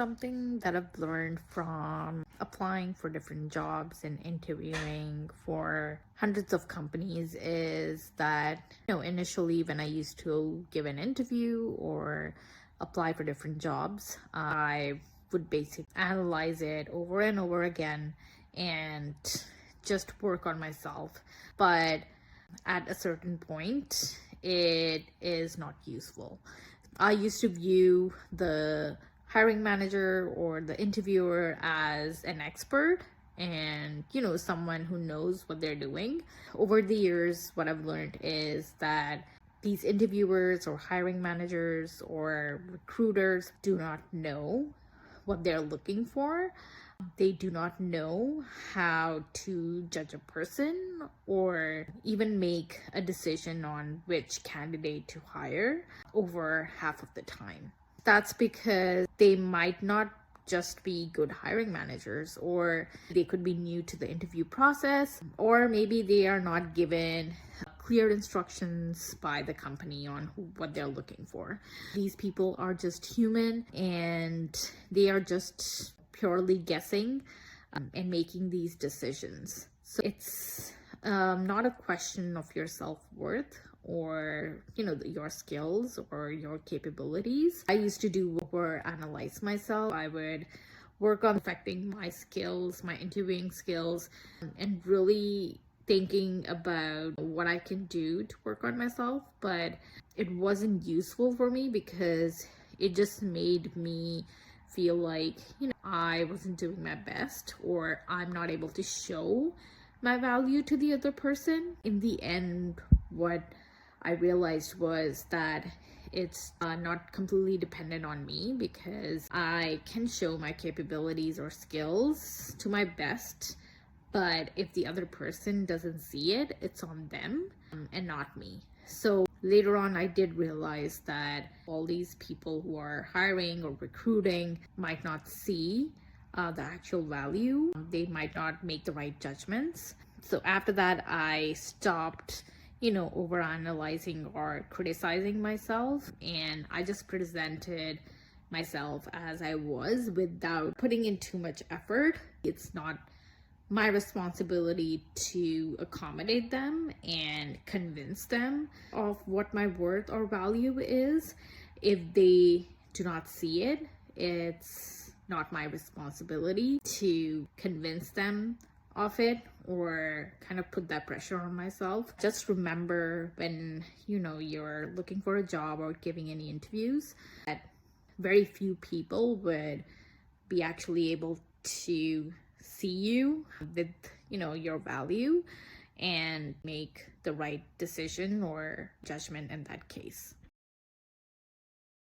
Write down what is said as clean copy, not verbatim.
Something that I've learned from applying for different jobs and interviewing for hundreds of companies is that, initially when I used to give an interview or apply for different jobs, I would basically analyze it over and over again and just work on myself. But at a certain point, it is not useful. I used to view the hiring manager or the interviewer as an expert and, someone who knows what they're doing. Over the years, what I've learned is that these interviewers or hiring managers or recruiters do not know what they're looking for. They do not know how to judge a person or even make a decision on which candidate to hire over half of the time. That's because they might not just be good hiring managers, or they could be new to the interview process, or maybe they are not given clear instructions by the company on what they're looking for. These people are just human and they are just purely guessing and making these decisions. So it's not a question of your self-worth or your skills or your capabilities. I used to do over analyze myself. I would work on perfecting my skills, my interviewing skills, and really thinking about what I can do to work on myself. But it wasn't useful for me because it just made me feel like I wasn't doing my best, or I'm not able to show my value to the other person. In the end, what I realized was that it's not completely dependent on me, because I can show my capabilities or skills to my best, but if the other person doesn't see it, it's on them and not me. So later on, I did realize that all these people who are hiring or recruiting might not see the actual value. They might not make the right judgments. So after that, I stopped over analyzing or criticizing myself, and I just presented myself as I was without putting in too much effort. It's not my responsibility to accommodate them and convince them of what my worth or value is. If they do not see it, it's not my responsibility to convince them of it or kind of put that pressure on myself. Just remember, when you're looking for a job or giving any interviews, that very few people would be actually able to see you with your value and make the right decision or judgment in that case.